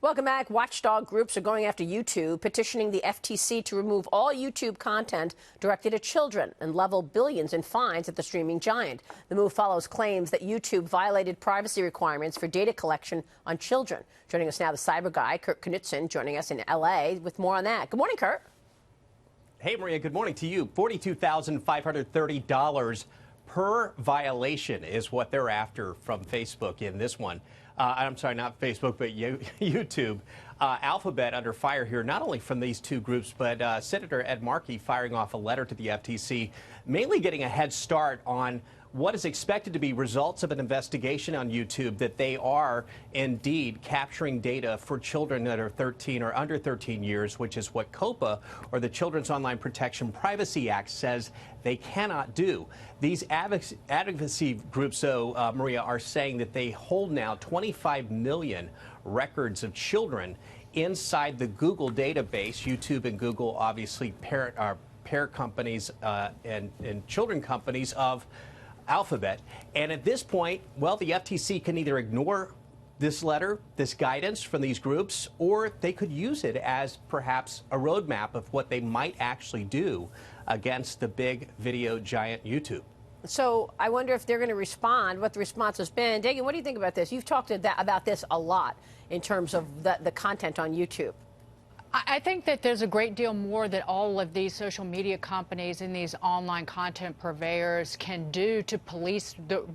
Welcome back. Watchdog groups are going after YouTube, petitioning the FTC to remove all YouTube content directed at children and level billions in fines at the streaming giant. The move follows claims that YouTube violated privacy requirements for data collection on children. Joining us now, the CyberGuy Kurt Knutsson, joining us in L.A. with more on that. Good morning, Kurt. Hey, Maria, good morning to you. $42,530 per violation is what they're after from Facebook in this one. I'm sorry, not Facebook, but YouTube. Alphabet under fire here, not only from these two groups, but Senator Ed Markey firing off a letter to the FTC, mainly getting a head start on what is expected to be results of an investigation on YouTube that they are indeed capturing data for children that are 13 or under 13 years, which is what COPA, or the Children's Online Protection Privacy Act, says they cannot do. These advocacy groups, though, Maria, are saying that they hold now 25 million records of children inside the Google database. YouTube and Google, obviously, parent companies and children companies of Alphabet. And at this point, well, the FTC can either ignore this letter, this guidance from these groups, or they could use it as perhaps a roadmap of what they might actually do against the big video giant YouTube. So I wonder if they're going to respond, what the response has been. Dagan, what do you think about this? You've talked about this a lot in terms of the content on YouTube. I think that there's a great deal more that all of these social media companies and these online content purveyors can do to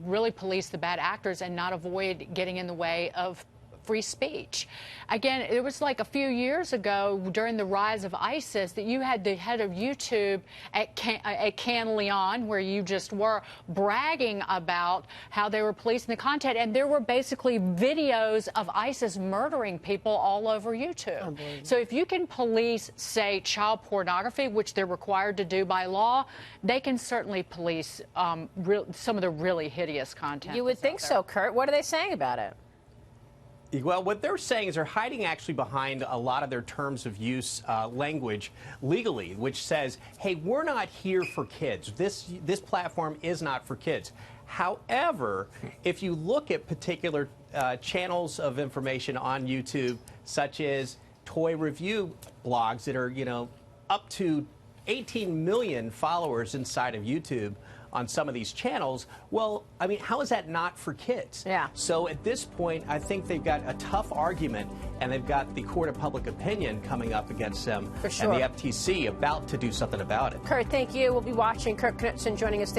really police the bad actors and not avoid getting in the way of free speech. Again, it was like a few years ago during the rise of ISIS that you had the head of YouTube at Cannes Leon, where you just were bragging about how they were policing the content, and there were basically videos of ISIS murdering people all over YouTube. So if you can police, say, child pornography, which they're required to do by law, they can certainly police some of the really hideous content. You would think so, Kurt. What are they saying about it? Well, what they're saying is they're hiding actually behind a lot of their terms of use language legally, which says, hey, we're not here for kids. This platform is not for kids. However, if you look at particular channels of information on YouTube, such as toy review blogs that are, up to 18 million followers inside of YouTube on some of these channels, well, I mean, how is that not for kids? Yeah. So at this point, I think they've got a tough argument, and they've got the court of public opinion coming up against them, for sure, and the FTC about to do something about it. Kurt, thank you. We'll be watching. Kurt Knutsson joining us there.